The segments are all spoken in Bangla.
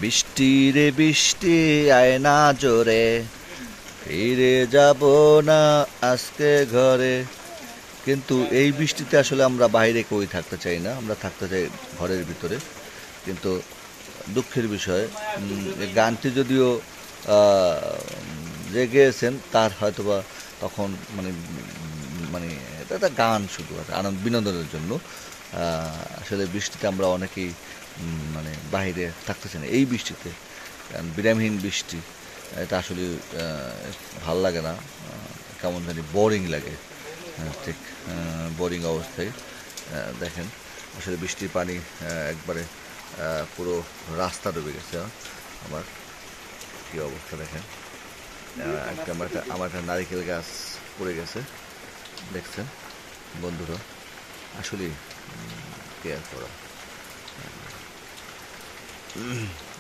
বৃষ্টি রে বৃষ্টি আয় না জোরে, ফিরে যাব না আজকে ঘরে। কিন্তু এই বৃষ্টিতে আসলে আমরা বাইরে কই থাকতে চাই না, আমরা থাকতে চাই ঘরের ভিতরে। কিন্তু দুঃখের বিষয়, এই গানটি যদিও যে গেয়েছেন তার হয়তোবা তখন মানে মানে এটা একটা গান শুধু আর আনন্দ বিনোদনের জন্য। আসলে বৃষ্টিতে আমরা অনেকেই মানে বাইরে থাকতে চাই না এই বৃষ্টিতে, কারণ বিরামহীন বৃষ্টি এটা আসলে ভাল লাগে না, কেমন জানি বোরিং লাগে। ঠিক বোরিং অবস্থায় দেখেন আসলে বৃষ্টির পানি একবারে পুরো রাস্তা ডুবে গেছে। আমার কি অবস্থা দেখেন, একটা আমার একটা নারিকেল গাছ পড়ে গেছে, দেখছেন বন্ধুরা। আসলে কেয়ার করা,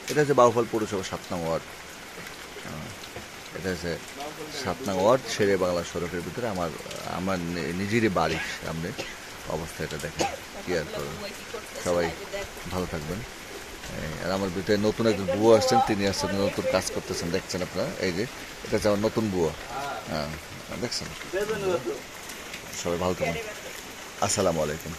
এটা হচ্ছে বাউফল পৌরসভা 7 নং ওয়ার্ড। এটা হচ্ছে 7 নং ওয়ার্ড শেরে বাংলা সড়কের ভিতরে আমার আমার নিজেরই বাড়ির সামনে অবস্থা। এটা দেখেন, কেয়ার করুন সবাই, ভালো থাকবেন। আর আমার ভিতরে নতুন একজন বুয়া আসছেন, তিনি আসছেন নতুন কাজ করতেছেন, দেখছেন আপনারা। এই যে এটা হচ্ছে আমার নতুন বুয়া, হ্যাঁ দেখছেন। সবাই ভালো থাকবেন, আসসালামু আলাইকুম।